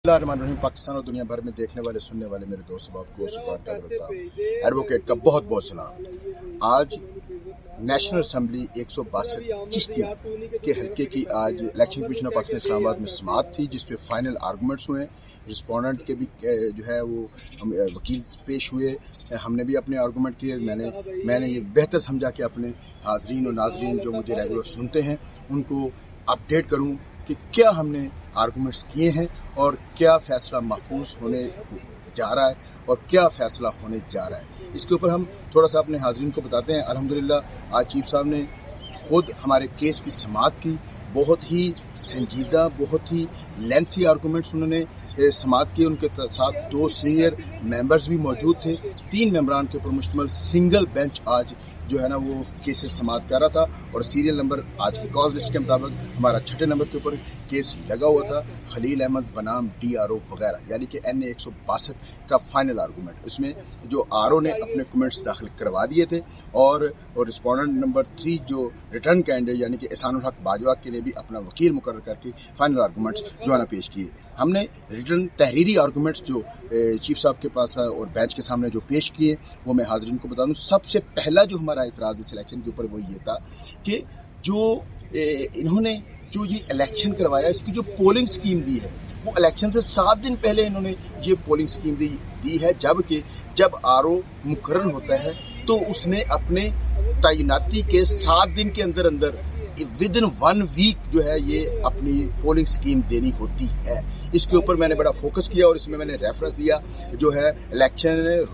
बिस्मिल्लाहिर्रहमानिर्रहीम। पाकिस्तान और दुनिया भर में देखने वाले सुनने वाले मेरे दोस्त बाप को एडवोकेट का बहुत बहुत सलाम। आज नेशनल असेंबली 162 चिश्तिया के हल्के की आज election commission of Pakistan Islamabad में समाअत थी, जिसपे फाइनल आर्गूमेंट्स हुए। रिस्पोंडेंट के भी जो है वो वकील पेश हुए, हमने भी अपने आर्गूमेंट किए। मैंने ये बेहतर समझा कि अपने हाजरीन और नाजरीन जो मुझे रेगुलर सुनते हैं उनको अपडेट करूं कि क्या हमने आर्गूमेंट्स किए हैं और क्या फैसला महफूज होने जा रहा है और क्या फैसला होने जा रहा है। इसके ऊपर हम थोड़ा सा अपने हाजरीन को बताते हैं। अल्हम्दुलिल्लाह आज चीफ साहब ने खुद हमारे केस की समाअत की। बहुत ही संजीदा, बहुत ही लेंथी आर्गूमेंट्स उन्होंने समाअत की। उनके साथ 2 सीनियर मेंबर्स भी मौजूद थे। 3 मेंबरान के ऊपर मुश्तमिल सिंगल बेंच आज जो है ना वो केसेस समाअत कर रहा था और सीरियल नंबर आज की कॉज लिस्ट के मुताबिक हमारा 6ठे नंबर के ऊपर केस लगा हुआ था, खलील अहमद बनाम DRO वगैरह, यानी कि NA 162 का फाइनल आर्गूमेंट। उसमें जो RO ने अपने कमेंट्स दाखिल करवा दिए थे और रिस्पोंडेंट नंबर 3 जो रिटर्न कैंडिडेट यानी कि एहसानुल हक बाजवा के लिए भी अपना वकील मुकर्रर करके फाइनल आर्गूमेंट्स जो है ना पेश किए। हमने रिटर्न तहरीरी आर्गूमेंट्स जो चीफ साहब के पास और बेंच के सामने जो पेश किए वो मैं हाजरीन को बता दूं। सबसे पहला जो हमारा इतराज इस इलेक्शन के ऊपर वो ये था कि जो इन्होंने जो ये इलेक्शन करवाया, इसकी जो पोलिंग स्कीम दी है वो इलेक्शन से 7 दिन पहले इन्होंने ये पोलिंग स्कीम दी है, जबकि जब RO मुकर्रर होता है तो उसने अपने तैनाती के 7 दिन के अंदर अंदर विद इन 1 वीक जो है ये अपनी पोलिंग स्कीम देनी होती है। इसके ऊपर मैंने बड़ा फोकस किया और इसमें मैंने रेफरेंस दिया जो है इलेक्शन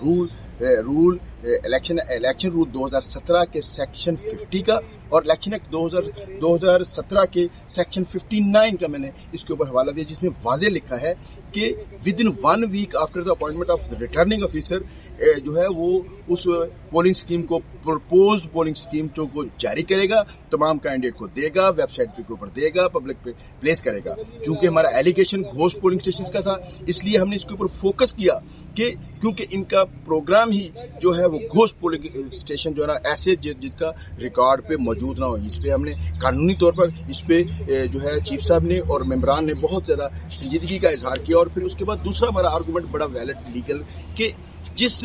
रूल 2017 के सेक्शन 50 का और इलेक्शन एक्ट 2017 के सेक्शन 59 का मैंने इसके ऊपर हवाला दिया, जिसमें वाज़ेह लिखा है कि within 1 week after the appointment of returning officer जो है वो उस पोलिंग स्कीम को प्रपोज्ड पोलिंग स्कीम को जारी करेगा, तमाम कैंडिडेट को देगा, वेबसाइट के ऊपर देगा, पब्लिक पे प्लेस करेगा। चूंकि हमारा एलिगेशन घोस्ट पोलिंग स्टेशन का था, इसलिए हमने इसके ऊपर फोकस किया कि क्योंकि इनका प्रोग्राम ही जो है वो घोस्ट पोलिंग स्टेशन जो है ना ऐसे जिसका रिकॉर्ड पे मौजूद ना हो। इस पे हमने कानूनी तौर पर इस पे जो है चीफ साहब ने और मेंबरान ने बहुत ज्यादा संजीदगी का इजहार किया। और फिर उसके बाद दूसरा हमारा आर्गूमेंट बड़ा वैलिड लीगल कि जिस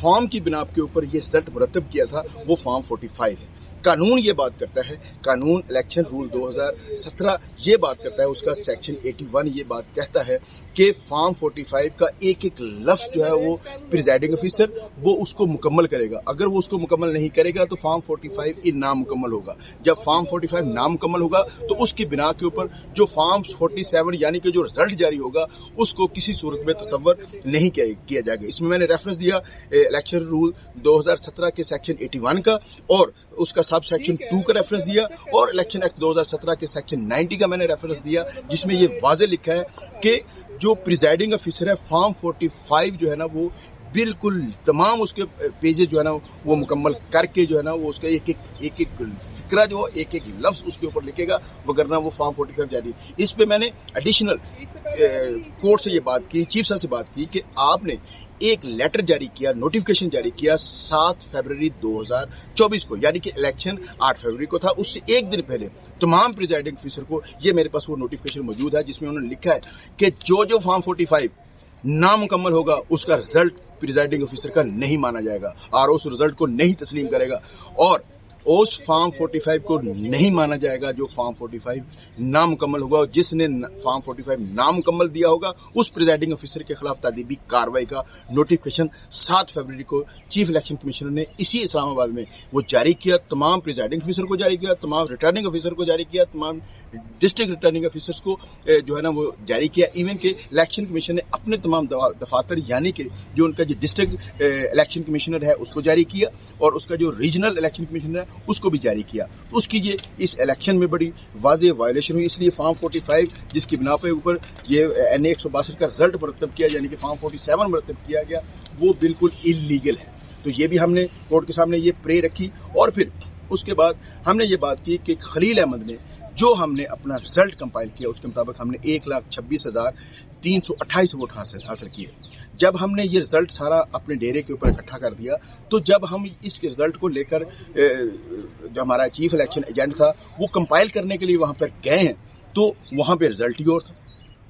फॉर्म की बिना के ऊपर ये रिजल्ट मुरतब किया था वो फॉर्म 45 है। कानून ये बात करता है, कानून इलेक्शन रूल 2017 ये बात करता है, उसका सेक्शन 81 ये बात कहता है कि फॉर्म 45 का एक एक लफ्ज जो है वो प्रिजाइडिंग ऑफिसर वो उसको मुकम्मल करेगा। अगर वो उसको मुकम्मल नहीं करेगा तो फॉर्म 45 ये नामुकम्मल होगा। जब फॉर्म 45 नामुकम्मल होगा तो उसकी बिना के ऊपर जो फॉर्म 47 यानी कि जो रिजल्ट जारी होगा उसको किसी सूरत में तसव्वुर नहीं किया जाएगा। इसमें मैंने रेफरेंस दिया इलेक्शन रूल 2017 के सेक्शन 81 का और उसका सब सेक्शन 2 का रेफरेंस दिया और इलेक्शन एक्ट 2017 के सेक्शन 90 का मैंने रेफरेंस दिया, जिसमें ये वाज़ेह लिखा है कि जो प्रिजाइडिंग ऑफिसर है फॉर्म 45 जो है ना वो बिल्कुल तमाम उसके पेजेस जो है ना वो मुकम्मल करके जो है ना वो उसका एक एक फिक्रा जो एक एक लफ्ज उसके ऊपर लिखेगा, वगरना वो फॉर्म 45 जारी। इस पे मैंने एडिशनल कोर्ट से ये बात की, चीफ साहब से बात की कि आपने एक लेटर जारी किया, नोटिफिकेशन जारी किया 7 फरवरी 2024 को, यानी कि इलेक्शन 8 फरवरी को था, उससे एक दिन पहले तमाम प्रिजाइडिंग ऑफिसर को, ये मेरे पास वो नोटिफिकेशन मौजूद है जिसमें उन्होंने लिखा है कि जो फॉर्म 45 नामुकम्मल होगा उसका रिजल्ट प्रिजाइडिंग ऑफिसर का नहीं माना जाएगा और उस रिजल्ट को नहीं तस्लीम करेगा और उस फॉर्म 45 को नहीं माना जाएगा जो फॉर्म 45 नामुकम्मल होगा और जिसने फॉर्म 45 नामुकम्मल दिया होगा उस प्रिजाइडिंग ऑफिसर के खिलाफ तादीबी कार्रवाई का नोटिफिकेशन 7 फरवरी को चीफ इलेक्शन कमिश्नर ने इसी इस्लामाबाद में वो जारी किया। तमाम प्रिजाइडिंग ऑफिसर को जारी किया, तमाम रिटर्निंग ऑफिसर को जारी किया, तमाम डिस्ट्रिक्ट रिटर्निंग ऑफिसर्स को जो है ना वो जारी किया। इवन के इलेक्शन कमीशन ने अपने तमाम दफातर यानी कि जो उनका जो डिस्ट्रिक्ट इलेक्शन कमिश्नर है उसको जारी किया और उसका जो रीजनल इलेक्शन कमिश्नर है उसको भी जारी किया। उसकी ये इस इलेक्शन में बड़ी वाज़ेह वायलेशन हुई, इसलिए फॉर्म 45 जिसकी बिना पे ऊपर ये NA 162 का रिजल्ट मुरतब किया यानी कि फॉर्म 47 मुरतब किया गया वो बिल्कुल इलीगल है। तो ये भी हमने कोर्ट के सामने ये प्रे रखी और फिर उसके बाद हमने ये बात की कि खलील अहमद ने जो हमने अपना रिजल्ट कंपाइल किया उसके मुताबिक हमने 1,26,328 वोट हासिल किए। जब हमने ये रिजल्ट सारा अपने डेरे के ऊपर इकट्ठा कर दिया तो जब हम इस रिजल्ट को लेकर जो हमारा चीफ इलेक्शन एजेंट था वो कंपाइल करने के लिए वहां पर गए हैं तो वहां पे रिजल्ट ही और था।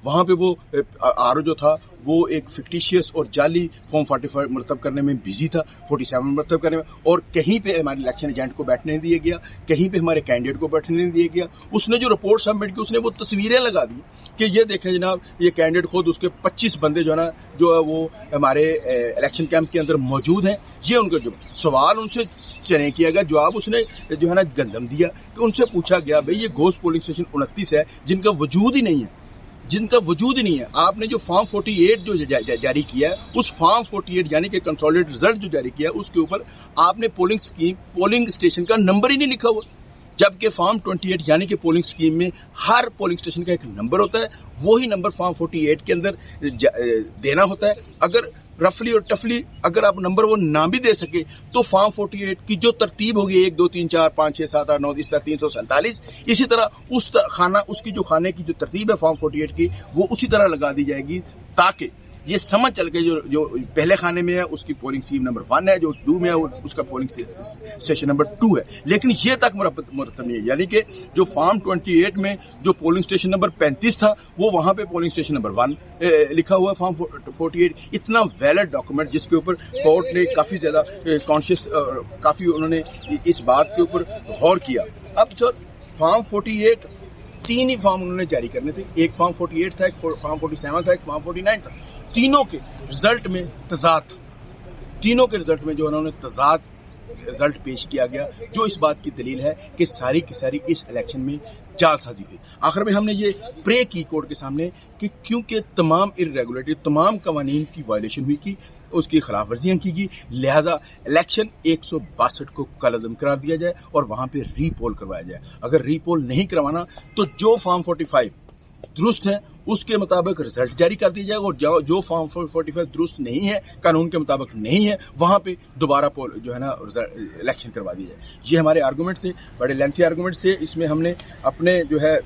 वहाँ पे वो आर जो था वो एक फिक्टिशियस और जाली फॉर्म 45 मरतब करने में बिजी था, 47 मरतब करने में, और कहीं पे हमारे इलेक्शन एजेंट को बैठने नहीं दिया गया, कहीं पे हमारे कैंडिडेट को बैठने नहीं दिया गया। उसने जो रिपोर्ट सबमिट की उसने वो तस्वीरें लगा दी कि ये देखें जनाब, ये कैंडिडेट खुद, उसके 25 बंदे जो है ना, जो है वो हमारे इलेक्शन कैंप के अंदर मौजूद हैं। ये उनका जो सवाल उनसे चयन किया गया, जवाब उसने जो है ना गंदम दिया कि उनसे पूछा गया भाई ये घोस्ट पोलिंग स्टेशन 29 है जिनका वजूद ही नहीं है, जिनका वजूद ही नहीं है। आपने जो फॉर्म 48 जो जारी किया है, उस फॉर्म 48 यानी कि कंसोलिडेटेड रिजल्ट जो जारी किया है, उसके ऊपर आपने पोलिंग स्टेशन का नंबर ही नहीं लिखा हुआ, जबकि फॉर्म 28 यानी कि पोलिंग स्कीम में हर पोलिंग स्टेशन का एक नंबर होता है, वही नंबर फॉर्म 48 के अंदर देना होता है। अगर रफली और टफली अगर आप नंबर वो ना भी दे सके तो फॉर्म 48 की जो तरतीब होगी 1 2 3 4 5 6 7 8 9 10 347, इसी तरह उसकी जो खाने की जो तरतीब है फॉर्म 48 की, वो उसी तरह लगा दी जाएगी ताकि ये समझ चल के जो पहले खाने में है उसकी पोलिंग स्कीम नंबर 1 है, जो 2 में है उसका पोलिंग स्टेशन नंबर 2 है। लेकिन ये तक मुरतब नहीं है, यानी कि जो फॉर्म 28 में जो पोलिंग स्टेशन नंबर 35 था वो वहां पे पोलिंग स्टेशन नंबर 1 लिखा हुआ है फॉर्म 48। इतना वैलिड डॉक्यूमेंट जिसके ऊपर कोर्ट ने काफी ज्यादा कॉन्शियस, काफी उन्होंने इस बात के ऊपर गौर किया। अब सर फॉर्म 48 3 ही फॉर्म उन्होंने जारी करने थे, एक फॉर्म 48 था, एक फॉर्म 47 था, एक फॉर्म 49 था। तीनों के रिजल्ट में तजाद था, तीनों के रिजल्ट में जो उन्होंने तजाद रिजल्ट पेश किया गया, जो इस बात की दलील है कि सारी की सारी इस इलेक्शन में जालसाजी हुई। आखिर में हमने ये प्रे की कोर्ट के सामने कि क्योंकि तमाम इर्रेगुलरिटी, तमाम कवानीन की वायलेशन हुई की, उसकी खिलाफ वर्जियां की गई, लिहाजा इलेक्शन 162 को कलअदम करार दिया जाए और वहां पे रीपोल करवाया जाए। अगर रीपोल नहीं करवाना तो जो फॉर्म 45 दुरुस्त है उसके मुताबिक रिजल्ट जारी कर दिया जाएगा, और जो फॉर्म 45 दुरुस्त नहीं है, कानून के मुताबिक नहीं है, वहां पे दोबारा पोल जो है ना इलेक्शन करवा दिया जाए। ये हमारे आर्गूमेंट थे, बड़े लेंथी आर्गूमेंट थे। इसमें हमने अपने जो है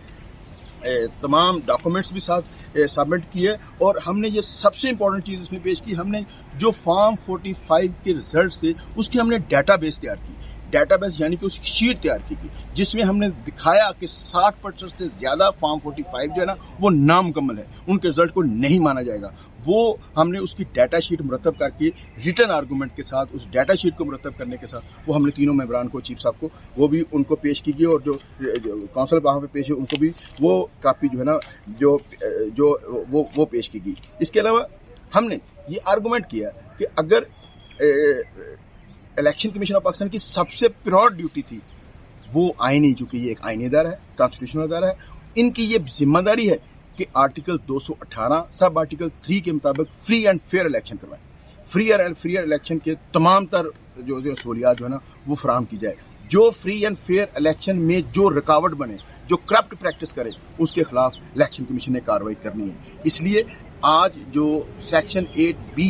तमाम डॉक्यूमेंट्स भी साथ सबमिट किए, और हमने ये सबसे इंपॉर्टेंट चीज इसमें पेश की, हमने जो फॉर्म 45 के रिजल्ट से उसकी हमने डेटाबेस तैयार की, डेटाबेस यानी कि उसकी शीट तैयार की थी, जिसमें हमने दिखाया कि 60% से ज्यादा फॉर्म 45 जो है ना वो नामुकम्मल है, उनके रिजल्ट को नहीं माना जाएगा। वो हमने उसकी डाटा शीट मुरतब करके रिटर्न आर्गूमेंट के साथ, उस डाटा शीट को मुरतब करने के साथ वो हमने तीनों मेंबरान को, चीफ साहब को, वो भी उनको पेश की गई, और जो काउंसिल वहाँ पे पेश है उनको भी वो कापी जो है ना वो पेश की गई। इसके अलावा हमने ये आर्गूमेंट किया कि अगर इलेक्शन कमीशन ऑफ पाकिस्तान की सबसे प्रायोर ड्यूटी थी वो आईनी, चूंकि ये एक आईनी अदारा है, कॉन्स्टिट्यूशनल अदारा है, इनकी ये जिम्मेदारी है कि आर्टिकल 218 सब आर्टिकल 3 के मुताबिक फ्री एंड फेयर इलेक्शन करवाएं, फ्री एंड फेयर इलेक्शन के तमाम तर जो सहूलियात जो है ना वो फराहम की जाए। जो फ्री एंड फेयर इलेक्शन में जो रुकावट बने, जो करप्ट प्रैक्टिस करे, उसके खिलाफ इलेक्शन कमीशन ने कार्रवाई करनी है। इसलिए आज जो सेक्शन 8B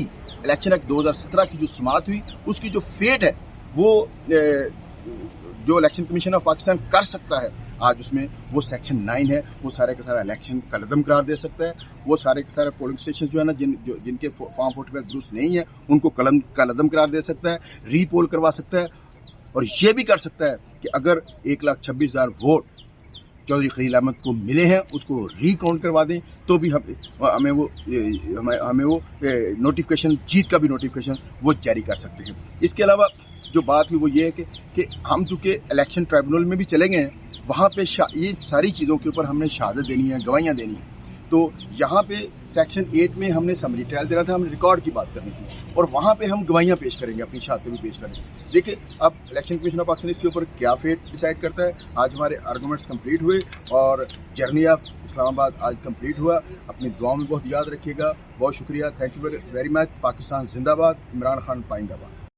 इलेक्शन एक्ट 2017 की जो समाअत हुई, उसकी जो फेट है वो जो इलेक्शन कमीशन ऑफ पाकिस्तान कर सकता है आज उसमें वो सेक्शन 9 है, वो सारे का सारा इलेक्शन कलअदम करार दे सकता है, वो सारे के सारे पोलिंग स्टेशन जो है ना जिनके फॉर्म 45 दुरुस्त नहीं है उनको कलअदम करार दे सकता है, रीपोल करवा सकता है, और ये भी कर सकता है कि अगर 1,26,000 वोट चौधरी खलील अहमद को मिले हैं उसको रिकाउंट करवा दें तो भी हमें वो नोटिफिकेशन, जीत का भी नोटिफिकेशन वो जारी कर सकते हैं। इसके अलावा जो बात हुई वो ये है कि हम चूंकि इलेक्शन ट्राइब्यूनल में भी चले गए हैं, वहाँ पे ये सारी चीज़ों के ऊपर हमने शहादत देनी है, गवाहियाँ देनी है। तो यहाँ पे सेक्शन 8 में हमने समरी ट्रायल देना था, हमने रिकॉर्ड की बात करनी थी, और वहाँ पे हम गवाहियाँ पेश करेंगे, अपनी शहादतें भी पेश करेंगे। देखिए अब इलेक्शन कमीशन ऑफ पाकिस्तान इसके ऊपर क्या फेट डिसाइड करता है। आज हमारे आर्गूमेंट्स कंप्लीट हुए और जर्नी ऑफ इस्लामाबाद आज कंप्लीट हुआ। अपनी दुआओं में बहुत याद रखिएगा। बहुत शुक्रिया, thank you very much. Pakistan जिंदाबाद, इमरान खान पाइंदाबाद।